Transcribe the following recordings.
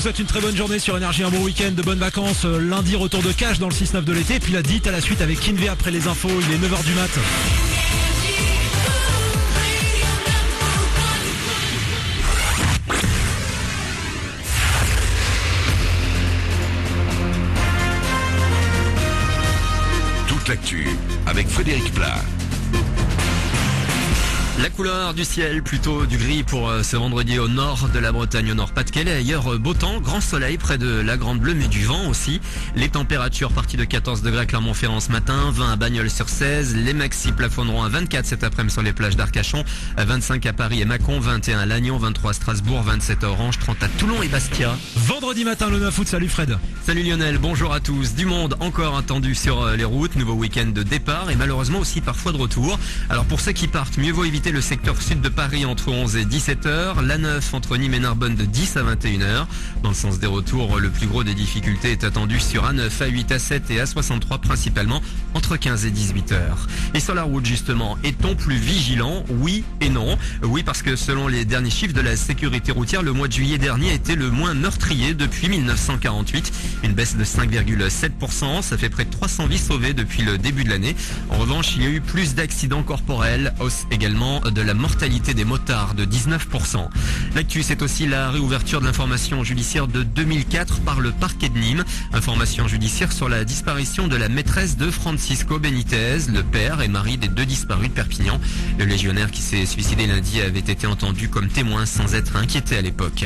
souhaite une très bonne journée sur Énergie, un bon week-end, de bonnes vacances. Lundi, retour de Cash dans le 6-9 de l'été. Puis la DIT à la suite avec Kinvé après les infos. Il est 9h du mat. Toute l'actu avec Frédéric Plat. La couleur du ciel, plutôt du gris pour ce vendredi au nord de la Bretagne, au nord Pas-de-Calais. Ailleurs, beau temps, grand soleil près de la Grande Bleue, mais du vent aussi. Les températures parties de 14 degrés à Clermont-Ferrand ce matin, 20 à Bagnols-sur-Cèze. Les maxis plafonneront à 24 cet après-midi sur les plages d'Arcachon, 25 à Paris et Mâcon, 21 à Lannion, 23 à Strasbourg, 27 à Orange, 30 à Toulon et Bastia. Vendredi matin, le 9 août. Salut Fred. Salut Lionel, bonjour à tous. Du monde encore attendu sur les routes, nouveau week-end de départ et malheureusement aussi parfois de retour. Alors pour ceux qui partent, mieux vaut éviter le secteur sud de Paris entre 11 et 17h, la 9 entre Nîmes et Narbonne de 10 à 21h. Dans le sens des retours, le plus gros des difficultés est attendu sur A9, A8, A7 et A63 principalement entre 15 et 18h. Et sur la route justement, est-on plus vigilant? Oui et non. Oui parce que selon les derniers chiffres de la sécurité routière, le mois de juillet dernier a été le moins meurtrier depuis 1948. Une baisse de 5,7%, ça fait près de 300 vies sauvées depuis le début de l'année. En revanche, il y a eu plus d'accidents corporels, hausse également de la mortalité des motards de 19%. L'actu, c'est aussi la réouverture de l'information judiciaire de 2004 par le parquet de Nîmes. Information judiciaire sur la disparition de la maîtresse de Francisco Benitez, le père et mari des deux disparus de Perpignan. Le légionnaire qui s'est suicidé lundi avait été entendu comme témoin sans être inquiété à l'époque.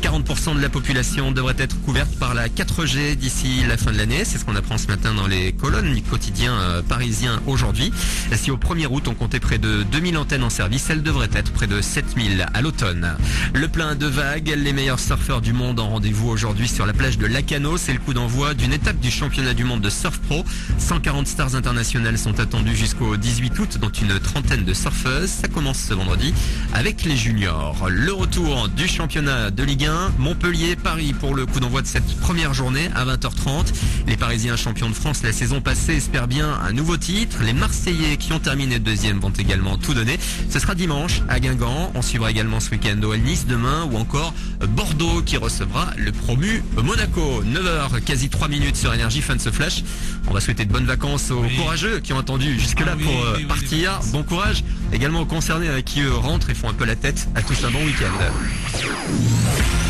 40% de la population devrait être couverte par la 4G d'ici la fin de l'année. C'est ce qu'on apprend ce matin dans les colonnes du quotidien parisien aujourd'hui. Si au 1er août on comptait près de 2000 antennes en service, elle devrait être près de 7000 à l'automne. Le plein de vagues, les meilleurs surfeurs du monde en rendez-vous aujourd'hui sur la plage de Lacanau. C'est le coup d'envoi d'une étape du championnat du monde de surf pro. 140 stars internationales sont attendues jusqu'au 18 août, dont une trentaine de surfeuses. Ça commence ce vendredi avec les juniors. Le retour du championnat de Ligue 1, Montpellier-Paris pour le coup d'envoi de cette première journée à 20h30. Les Parisiens champions de France la saison passée espèrent bien un nouveau titre. Les Marseillais qui ont terminé deuxième vont également tout donner. Ce sera dimanche à Guingamp. On suivra également ce week-end OL Nice demain ou encore Bordeaux qui recevra le promu Monaco. 9h, quasi 3 minutes sur Énergie, fin de ce flash. On va souhaiter de bonnes vacances aux courageux qui ont attendu jusque-là pour partir. Bon courage également aux concernés qui eux rentrent et font un peu la tête. À tous un bon week-end.